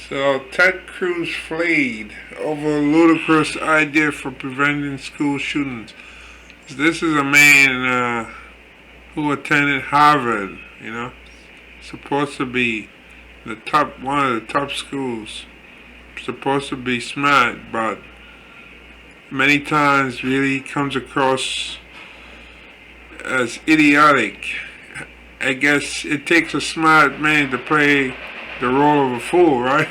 So Ted Cruz flayed over a ludicrous idea for preventing school shootings. This is a man who attended Harvard, supposed to be one of the top schools, supposed to be smart, but many times really comes across as idiotic. I guess it takes a smart man to play the role of a fool, right?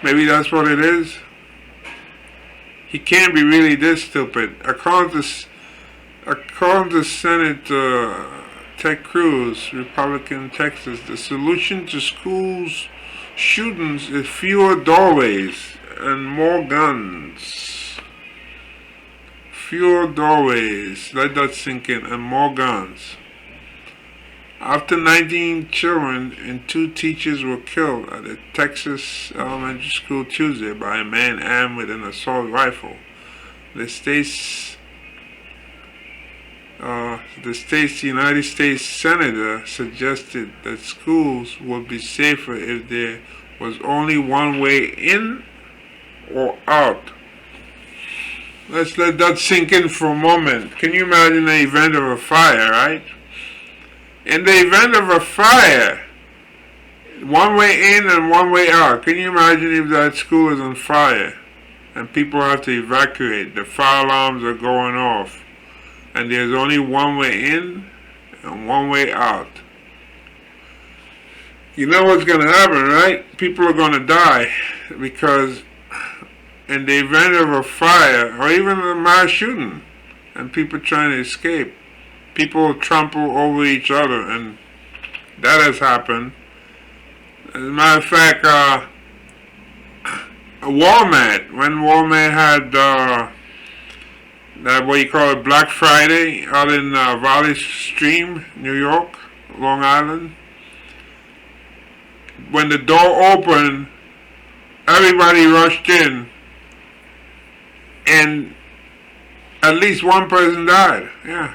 Maybe that's what it is. He can't be really this stupid. According to Senator Ted Cruz, Republican Texas, the solution to schools shootings is fewer doorways and more guns. Fewer doorways, let that sink in, and more guns. After 19 children and 2 teachers were killed at a Texas elementary school Tuesday by a man armed with an assault rifle, the state's United States Senator suggested that schools would be safer if there was only one way in or out. Let's let that sink in for a moment. Can you imagine the event of a fire, right? In the event of a fire, one way in and one way out. Can you imagine if that school is on fire and people have to evacuate? The fire alarms are going off and there's only one way in and one way out. You know what's going to happen, right? People are going to die because in the event of a fire or even a mass shooting and people trying to escape, people trample over each other, and that has happened. As a matter of fact, Walmart, when Walmart had that what you call it Black Friday out in Valley Stream, New York, Long Island, when the door opened, everybody rushed in, and at least one person died. Yeah.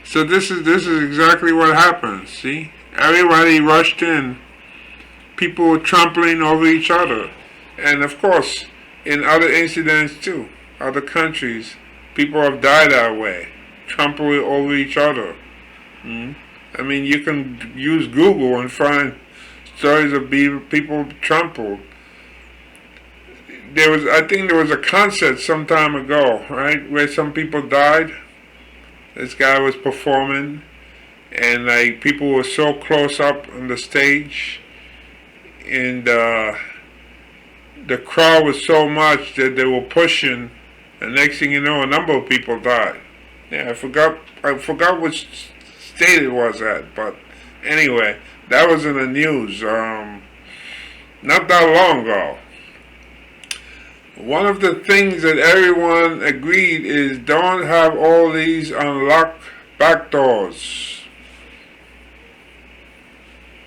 So this is exactly what happens. See, everybody rushed in. People were trampling over each other, and of course, in other incidents too, other countries, people have died that way, trampling over each other. I mean, you can use Google and find stories of people trampled. I think there was a concert some time ago, right, where some people died. This guy was performing, and like people were so close up on the stage, and the crowd was so much that they were pushing, and next thing you know, a number of people died. Yeah, I forgot which state it was at, but anyway, that was in the news not that long ago. One of the things that everyone agreed is don't have all these unlocked back doors.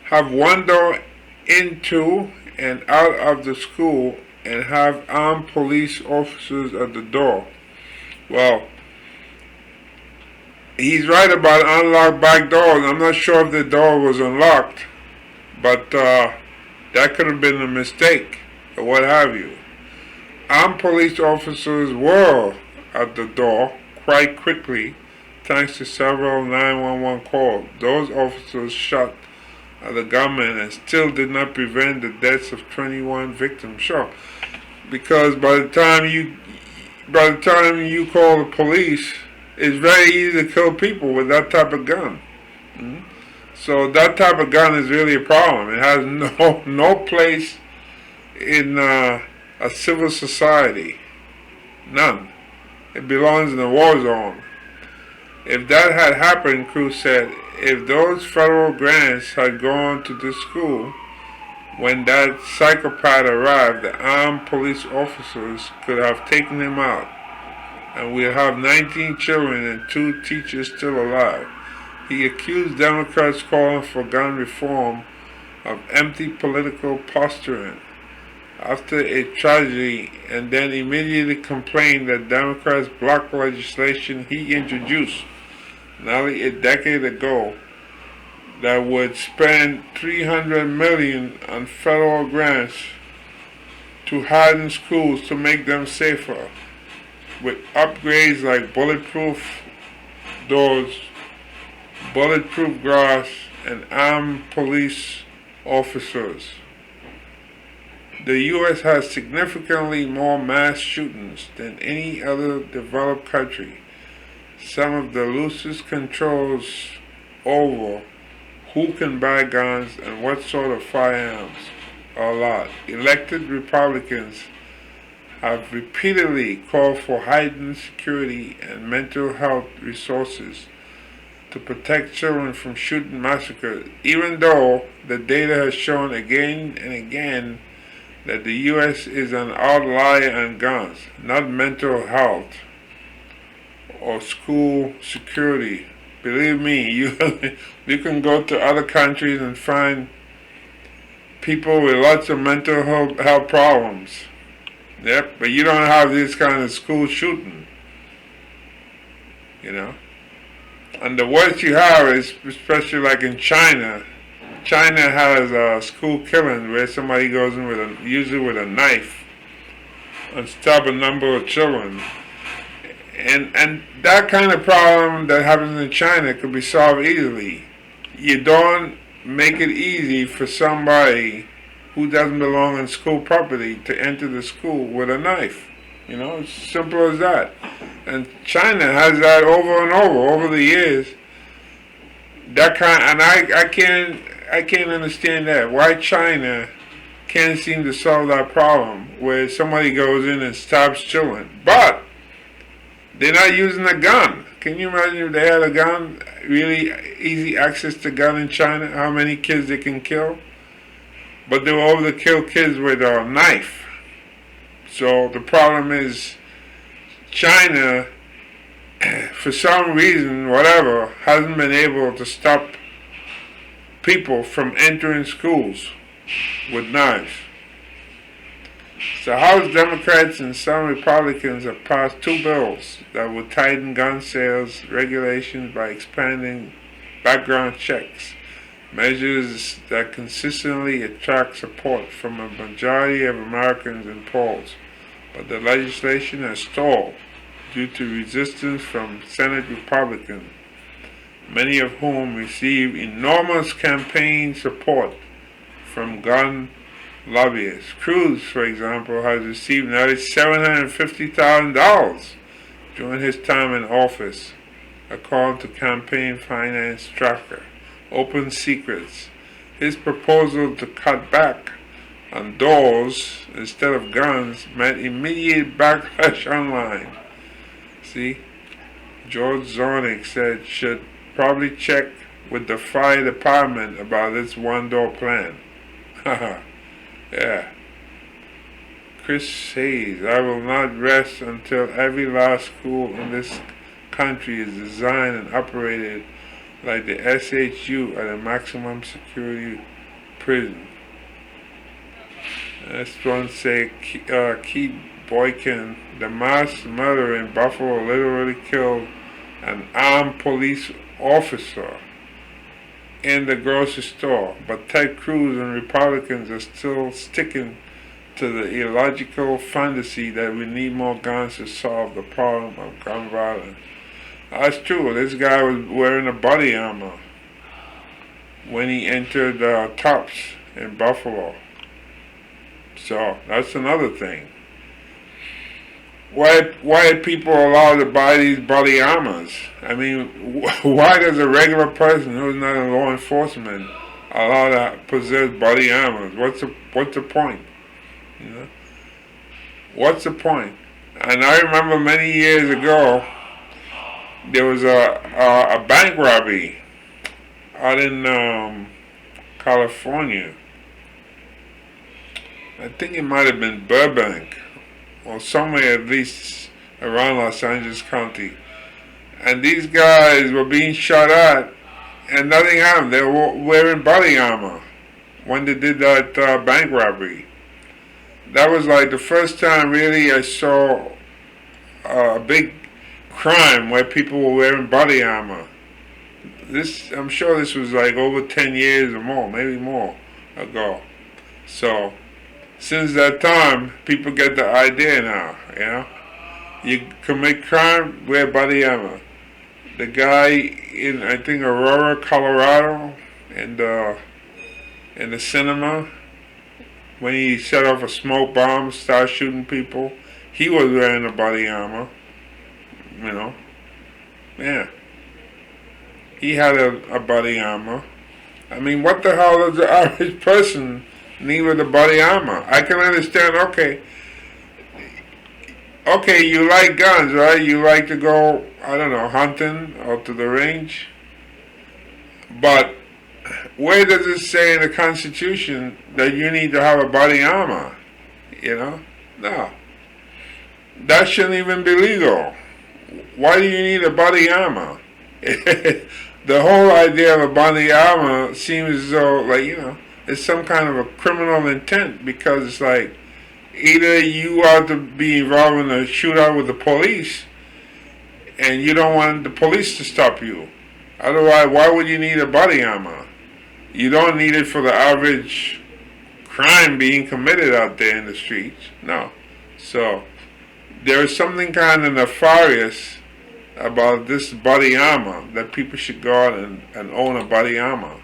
Have one door into and out of the school and have armed police officers at the door. Well, he's right about unlocked back doors. I'm not sure if the door was unlocked, but that could have been a mistake or what have you. Armed police officers were at the door quite quickly thanks to several 911 calls. Those officers shot at the gunman and still did not prevent the deaths of 21 victims. Sure, because by the time you call the police, it's very easy to kill people with that type of gun. So that type of gun is really a problem. It has no place in a civil society. None. It belongs in a war zone. If that had happened, Cruz said, if those federal grants had gone to the school when that psychopath arrived, the armed police officers could have taken him out, and we'll have 19 children and 2 teachers still alive. He accused Democrats calling for gun reform of empty political posturing after a tragedy, and then immediately complained that Democrats blocked legislation he introduced nearly a decade ago that would spend 300 million on federal grants to harden schools to make them safer, with upgrades like bulletproof doors, bulletproof glass, and armed police officers. The U.S. has significantly more mass shootings than any other developed country. Some of the loosest controls over who can buy guns and what sort of firearms are allowed. Elected Republicans have repeatedly called for heightened security and mental health resources to protect children from shooting massacres, even though the data has shown again and again that the U.S. is an outlier on guns, not mental health or school security. Believe me, you can go to other countries and find people with lots of mental health problems. Yep, but you don't have this kind of school shooting, you know. And the worst you have is, especially like in China. China has school killing where somebody goes in with usually with a knife, and stab a number of children. And that kind of problem that happens in China could be solved easily. You don't make it easy for somebody who doesn't belong on school property to enter the school with a knife. You know, it's simple as that. And China has that over and over the years. That kind, and I can't understand that. Why China can't seem to solve that problem where somebody goes in and stabs children. But they're not using a gun. Can you imagine if they had a gun, really easy access to gun in China, how many kids they can kill? But they were able to kill kids with a knife. So the problem is China, for some reason, whatever, hasn't been able to stop people from entering schools with knives. So House Democrats and some Republicans have passed two bills that would tighten gun sales regulations by expanding background checks, measures that consistently attract support from a majority of Americans in polls. But the legislation has stalled due to resistance from Senate Republicans, many of whom receive enormous campaign support from gun lobbyists. Cruz, for example, has received nearly $750,000 during his time in office, according to campaign finance tracker Open Secrets. His proposal to cut back on doors instead of guns met immediate backlash online. See, George Zornick said should probably check with the fire department about this one-door plan. Haha. Yeah. Chris says, I will not rest until every law school in this country is designed and operated like the SHU at a maximum security prison. This one say, Keith Boykin, the mass murderer in Buffalo, literally killed an armed police officer in the grocery store, but Ted Cruz and Republicans are still sticking to the illogical fantasy that we need more guns to solve the problem of gun violence. That's true. This guy was wearing a body armor when he entered Tops in Buffalo. So that's another thing. Why are people allowed to buy these body armors? I mean, why does a regular person who's not in law enforcement allowed to possess body armors? What's the point? You know, what's the point? And I remember many years ago there was a bank robbery out in California. I think it might have been Burbank, or somewhere at least around Los Angeles County. And these guys were being shot at, and nothing happened. They were wearing body armor when they did that bank robbery. That was like the first time really I saw a big crime where people were wearing body armor. I'm sure this was like over 10 years or more, maybe more ago. So since that time, people get the idea now. You commit crime, wear body armor. The guy in, I think, Aurora, Colorado, in the cinema, when he set off a smoke bomb, started shooting people, he was wearing a body armor. You know, yeah, he had a body armor. I mean, what the hell does the average person need with a body armor? I can understand. Okay, you like guns, right? You like to go, I don't know, hunting or to the range. But where does it say in the Constitution that you need to have a body armor? No. That shouldn't even be legal. Why do you need a body armor? The whole idea of a body armor seems as though, like, it's some kind of a criminal intent, because it's like, either you are to be involved in a shootout with the police and you don't want the police to stop you. Otherwise, why would you need a body armor? You don't need it for the average crime being committed out there in the streets. No. So there is something kind of nefarious about this body armor, that people should go out and own a body armor.